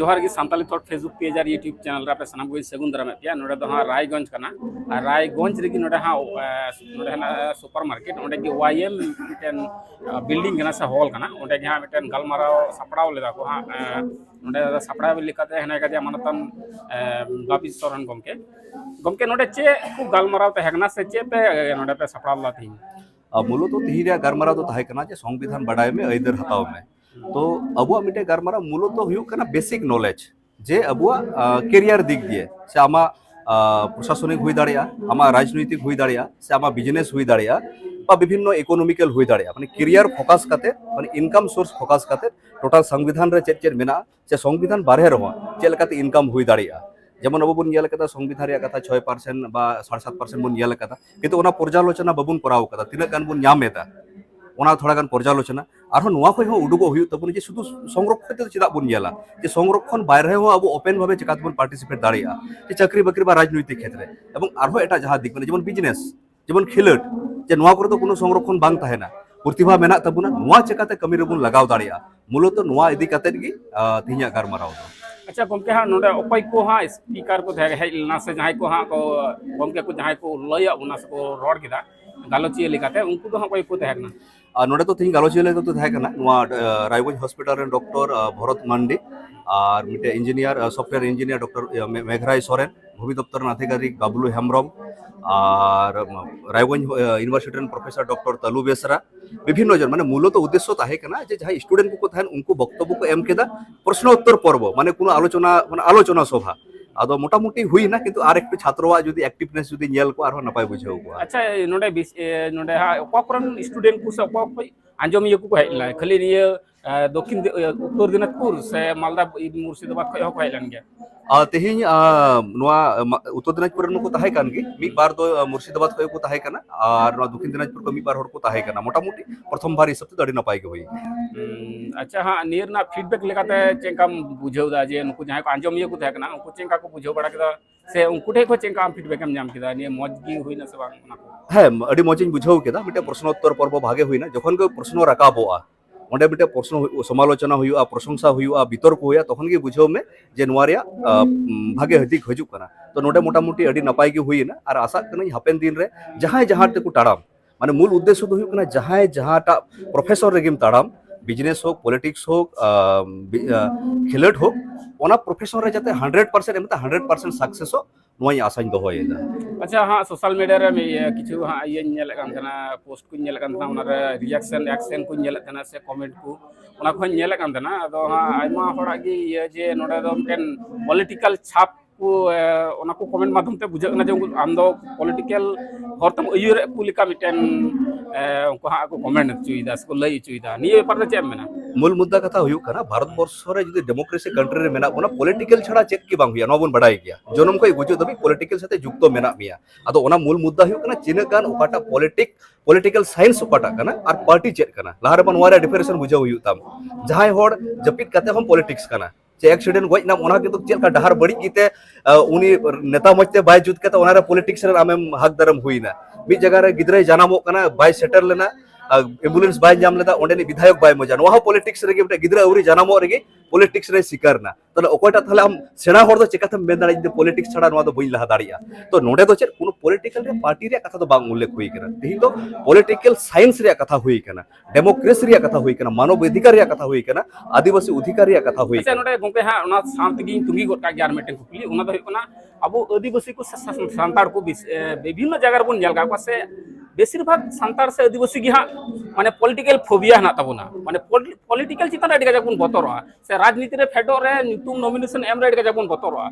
जोहार की Santali thought Facebook page और यूट्यूब चैनल रे सामान को सगुन दाराम पे नोडे दो हाँ रायगंज करना और रायगंज रे नोडे हाँ नोडे ना सुपर मार्केट ओंडे की वाईएम मिटन बिल्डिंग करना से हॉल करना ओंडे की हाँ मिटन गलमाराव सपड़ाव लेदा को हाँ नोडे सपड़ाव लिखाते हैं ना कदिया मनतन बाबी सोरन गमके गमके नोडे चे को गलमाराव ते हेगना से चे पे नोडे पे सपड़ाव लाती मूलत तिहिरिया गारमारा दो ताहे कना जे संविधान बाडाय में अइदर हताव में तो अबुआ मिटे गारमारा मूलत हुयु कना बेसिक नॉलेज जे अबुआ कैरियर दिक दिए से आमा प्रशासनिक हुई दाड़िया आमा राजनीतिक हुई दाड़िया से आमा बिजनेस हुई दाड़िया बा विभिन्न इकोनॉमिकल हुई दाड़िया माने कैरियर फोकस करते माने इनकम सोर्स फोकस करते टोटल संविधान रे चेक मेना से संविधान बारहे रहो चेल काते इनकम हुई दाड़िया जेमन अब बन संविधान कथा 6% बा 7.5% बन किंतु ओना पर्यालोचना बाबुन कराव कदा तिना गान बन नामेदा ओना थोड़ा गान पर्यालोचना आरो नुआ खय हो उडुगो हुयु तबन जे शुधु संरक्षण ते चिदा बन नेला जे संरक्षण बाहरे हो अब ओपन भाबे चिकात बन पार्टिसिपेट दाड़िया जे चाकरी बाकरी बा राजनीतिक क्षेत्र एवं आरो एटा जहा दिक माने जेमन बिजनेस जेमन खिलट जे नुआ करे तो कोनो संरक्षण बांग ताहेना प्रतिभा मेना तबुना नुआ चिकाते कमी रेबुन लगाव दाड़िया मूलत नुआ इदी काते गी तिहिया गारमाराव अच्छा गमके हाँ नोडे अकय को हाँ स्पीकर को हेजना से जहाँ को हाँ को गमके को जहाँ को लया उना से को रोड किदा गालोचिया लिखाते उनको तो हाँ कोई को हेगना नोडे तो तीन गालोचिया ले तो थाहे कना नुआ रायगंज हॉस्पिटल रे डॉक्टर भरत मांडी और मिटे engineer software engineer doctor Meghrai Soren भूमि दप्तर अधिकारी बाबलू हेम्ब्रम और Raiganj university professor doctor Talu Besra विभिन्न जन माने मूलत उद्देश्य ताहे कना जे जहाँ स्टूडेंट को थान उनको वक्तव्य को एम केदा प्रश्नोत्तर पर्व माने कोनो आलोचना माने आलोचना सभा आदो मोटामुटी हुई ना किंतु आर एक छात्रवा जदी एक्टिवनेस जदी नेल को आरो नपाय बुझाव को अच्छा नोडे नोडे हा ओपरन स्टूडेंट को से ओप आंजम ये को हेला खाली निये दक्षिण उत्तर दिनाजपुर से मालदा मुर्शिदाबाद खय हो हेलन गया तेहिं उत्तर दिनाजपुर को ताहे कान गी मी बार दो मुर्शिदाबाद खय को ताहे कना और दक्षिण दिनाजपुर को मी बार हर को ताहे कना मोटामुटी प्रथम बार हिसाब से अड़ी नपाय के होई अच्छा हाँ नियर ना फीडबैक लेकाते चेंकाम बुझाव दा जे उनको जहां को आंजम ये को ताहे कना उनको चेंका को बुझाव बड़ा केदा से उनको ठे को चेंका फीडबैक हम जाम केदा ने मौज की हुई ना से बांग ना को है अड़ी मौजिन बुझाव केदा मिटे प्रश्नोत्तर पर्व भागे हुई ना जखन को प्रश्न राकाबोआ ओंडे मिटे प्रश्न समालोचना हुआ प्रशंसा हुआ वितर्क हुआ तखन के बुझाव में जे नुआरिया भागे हदिक हजू कना तो नोडे मोटामुटी अड़ी नपाय के हुई ना और आशा कना हापेन दिन रे जहां जहां ते को ताड़ाम माने मूल उद्देश्य तो हुई कना जहां जहां टा प्रोफेसर रेगिम ताड़ाम बिजनेस हो पॉलिटिक्स हो खिलट हो ओना प्रोफेसर रे जाते 100% एमता 100% सक्सेस हो नोई आशा दो होएदा अच्छा हाँ सोशल मीडिया रे किछु हाँ ये नेल कान तना पोस्ट को नेल कान तना उना रे रिएक्शन एक्शन को नेल तना से कमेंट को उना को नेल कान तना अदो हाँ आइमा होड़ा की ये जे नोडे दो मिटन पॉलिटिकल छाप को उना को कमेंट माध्यम ते बुझा ना जे आम दो पॉलिटिकल हरतम अयुर को लिका मिटन उनको हाँ को कमेंट चुईदा को लई चुईदा निये पर चे मेना मूल मुद्दा कथा हुई कना भारत वर्ष रे जदी डेमोक्रेसी कंट्री रे मेना बोना पॉलिटिकल छड़ा चेक की बांग हुई न बन बडाय गया जनम को गुजो दबी पॉलिटिकल साथे जुक्त मेना मिया अदो ओना मूल मुद्दा हुई कना चिना गान उपाटा पॉलिटिकल साइंस उपाटा कना और पार्टी चेक कना लहार बन वारा डिफरेंस बुझा हुई तम जहां होड़ जपित कते हम पॉलिटिक्स कना चे एक्सीडेंट गoj नाम ओना किंतु चेल का डहार बड़ी कीते उनी नेता मजते बाय जुत कते ओना रे पॉलिटिक्स रे आमेम हक दरम हुईना मी जगह रे गिदरे जानामो कना बाय सेटल लेना एम्बुलेंस बाय जाम लेदा ओंडे विधायक बाय मजा नोहा पॉलिटिक्स रे गिबटे गिदरा अवरी जानामो रे पॉलिटिक्स रे शिकारना तले ओकोटा थले हम सेना हर दो चिकाते मेन दाड़ी जे पॉलिटिक्स छड़ा नोआ दो बई लहा दाड़िया तो नोडे दो चेर कोनो पॉलिटिकल रे पार्टी रे कथा दो बांग उल्लेख हुई कना तेहि तो पॉलिटिकल साइंस रे कथा हुई कना डेमोक्रेसी रे कथा हुई कना मानव अधिकार रे कथा हुई कना आदिवासी अधिकार रे कथा हुई अच्छा नोडे गोंके हा ओना शांत गी तुंगी गोटा ग्यार मीटिंग कुपली ओना दो कना अब आदिवासी को संताड़ को विभिन्न जगह बन जेल का से बेसिर भाग संताड़ से आदिवासी गी हाँ माने पॉलिटिकल फोबिया हना तबना माने पॉलिटिकल चितान अडी गजा बन बतरवा से राजनीति रे फेडो रे नुतुम नॉमिनेशन एम रे गजा बन बतरवा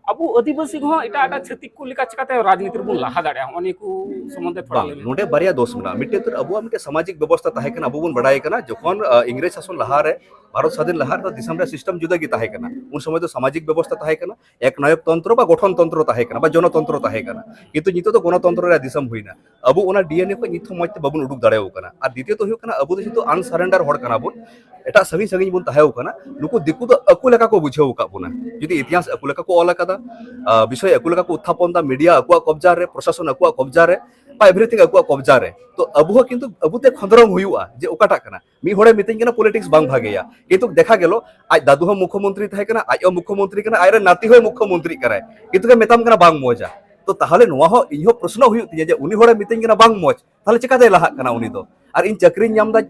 अब आदिवासी को इटा इटा छतिक को लिका चिकाते राजनीति बन लाहा दाड़े ओनी को संबंध थोड़ा नोडे बारिया दोष मना मिटे तो अबुआ मिटे सामाजिक व्यवस्था ताहे कना अबु बन बडाय कना जखन इंग्रेज शासन लहा रे भारत स्वाधीन लहा रे दिसम रे सिस्टम जुदा गी ताहे कना उन समय तो सामाजिक व्यवस्था ताहे कना एक नायक तंत्र बा गठन तंत्र ताहे कना बा जनतंत्र ताहे कना किंतु नितो तो गणतंत्र रे दिसम हुइना अबु ओना डीएनए को निथ मज ते बाबुन उडुक दाड़ेओ कना और द्वितीय तो हुयो कना अबो दो जेतो अनसरेंडर हड़ कना बोन एटा संगी संगी बोन ताहेओ कना नुको दिकु तो अकु लेका को बुझेओ का बोना जुदी इतिहास अकु लेका को ऑल कदा विषय अकु लेका को उत्थापन दा मीडिया अकुआ कब्जा रे प्रशासन अकुआ कब्जा रे पा एवरीथिंग अकुआ कब्जा रे तो अबु किंतु अबुते खंदरम हुयुआ जे ओकाटा कना मी होड़े मितिंग कना पॉलिटिक्स बांग भागेया किंतु देखा गेलो आज दादू हो मुख्यमंत्री थाहे कना आज मुख्यमंत्री कना आयरे नाती हो मुख्यमंत्री कराय किंतु के मेताम कना बांग मोजा तो ताहले नोआ हो इहो प्रश्न हुयु तिया जे उनी होड़े मितिंग कना बांग मोज ताहले चिका दे लाहा कना उनी दो और इन चक्री नाम दा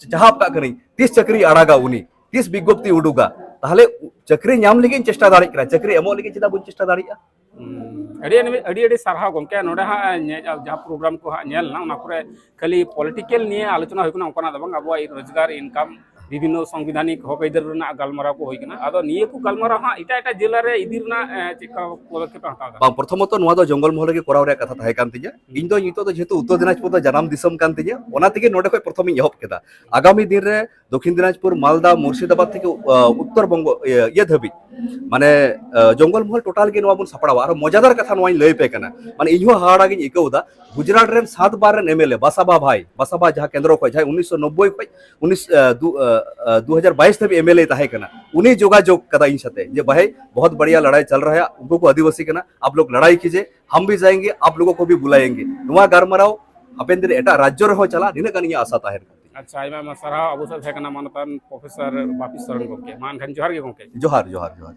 जहाब का कनी 30 चक्री आड़ागा उनी 30 विज्ञप्ति उडुगा ताहले चक्री नाम लगी चेष्टा दाड़ी करा चक्री एमो लगी चिदा बुन चेष्टा दाड़िया अड़ी सारा गमके नोडे हा जहाँ प्रोग्राम को नेल ना उना करे खाली पॉलिटिकल निये आलोचना होय कना ओकना दबंग अब रोजगार इनकम विभिन्न संविधानिक हक आइदार रना गलमारा को होय कना आदो निये को गलमारा हा इटा इटा जिला रे इदी रना चिका पदक्षेप हतादा बा प्रथमत नुआ दो जंगल महल के कराव रे कथा थाहे कान तिया इन दो नितो जेतु उत्तर दिनाजपुर दो जनाम दिसम कान तिया ओना तिगे नोडे खय प्रथम इहब केदा आगामी दिन रे दक्षिण दिनाजपुर मालदा मुर्शिदाबाद থেকে उत्तर बंग ये धबी माने जंगल महल टोटल के नुआ बुन सपड़ावा और मजादार कथा नुआ लय पे कना माने इहो हाड़ा गिन इकौदा गुजरात रेन 7 बार रेन एमएलए बासाबा भाई बासाबा जहां केंद्र को जहां 1990 खय 2022 तक एमएलए ताहे कना उन्हीं जोगाजोग कदा इन साथे जे भाई बहुत बढ़िया लड़ाई चल रहा है उनको को आदिवासी कना आप लोग लड़ाई कीजिए हम भी जाएंगे आप लोगों को भी बुलाएंगे नुआ गारमाराव हापेन दिन एटा राज्य रहो चला निने कनी आशा ताहे अच्छा आइमा सराह अबु सल है कना मानतान प्रोफेसर बापी सरन गोके मान खन जोहार गे गोके जोहार जोहार जोहार